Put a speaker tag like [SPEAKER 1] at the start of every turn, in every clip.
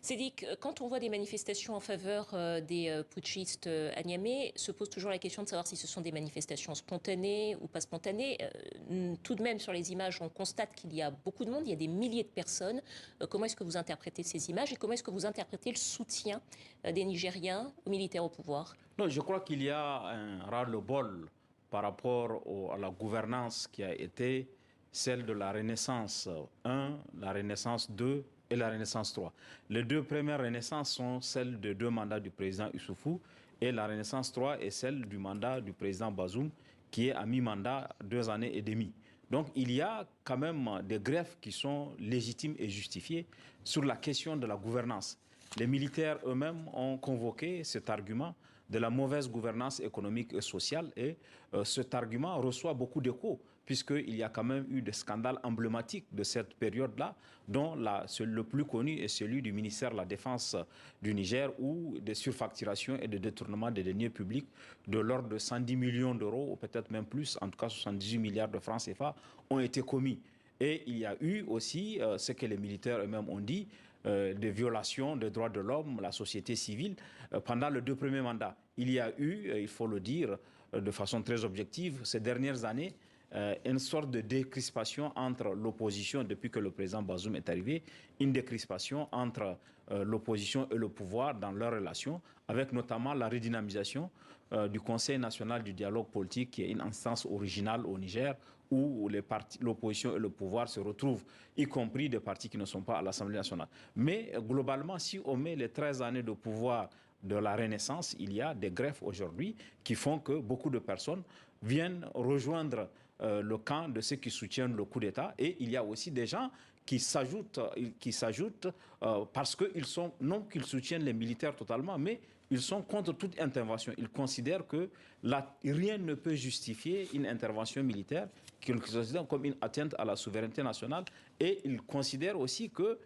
[SPEAKER 1] C'est dit que quand on voit des manifestations en faveur des putschistes à Niamey, se pose toujours la question de savoir si ce sont des manifestations spontanées ou pas spontanées. Tout de même, sur les images, on constate qu'il y a beaucoup de monde, il y a des milliers de personnes. Comment est-ce que vous interprétez ces images et comment est-ce que vous interprétez le soutien des Nigériens aux militaires au pouvoir?
[SPEAKER 2] Non, je crois qu'il y a un ras-le-bol par rapport à la gouvernance qui a été celle de la Renaissance 1, la Renaissance 2 et la Renaissance 3. Les deux premières Renaissances sont celles de deux mandats du président Issoufou et la Renaissance 3 est celle du mandat du président Bazoum qui est à mi-mandat 2 années et demie. Donc il y a quand même des greffes qui sont légitimes et justifiées sur la question de la gouvernance. Les militaires eux-mêmes ont convoqué cet argument de la mauvaise gouvernance économique et sociale et cet argument reçoit beaucoup d'écho puisqu'il y a quand même eu des scandales emblématiques de cette période-là dont le plus connu est celui du ministère de la Défense du Niger où des surfacturations et des détournements des deniers publics de l'ordre de 110 millions d'euros ou peut-être même plus, en tout cas 78 milliards de francs CFA ont été commis. Et il y a eu aussi ce que les militaires eux-mêmes ont dit, des violations des droits de l'homme, la société civile, pendant les deux premiers mandats. Il y a eu, il faut le dire de façon très objective, ces dernières années, une sorte de décrispation entre l'opposition, depuis que le président Bazoum est arrivé, une décrispation entre l'opposition et le pouvoir dans leurs relations, avec notamment la redynamisation du Conseil national du dialogue politique, qui est une instance originale au Niger, où l'opposition et le pouvoir se retrouvent, y compris des partis qui ne sont pas à l'Assemblée nationale. Mais globalement, si on met les 13 années de pouvoir de la Renaissance, il y a des greffes aujourd'hui qui font que beaucoup de personnes viennent rejoindre le camp de ceux qui soutiennent le coup d'État. Et il y a aussi des gens qui s'ajoutent parce qu'ils sont, non qu'ils soutiennent les militaires totalement, mais ils sont contre toute intervention. Ils considèrent que rien ne peut justifier une intervention militaire, qu'ils considèrent comme une atteinte à la souveraineté nationale. Et ils considèrent aussi que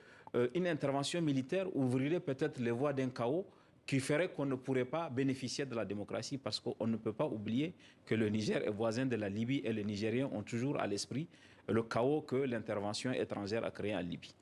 [SPEAKER 2] une intervention militaire ouvrirait peut-être les voies d'un chaos qui ferait qu'on ne pourrait pas bénéficier de la démocratie parce qu'on ne peut pas oublier que le Niger est voisin de la Libye et les Nigériens ont toujours à l'esprit le chaos que l'intervention étrangère a créé en Libye.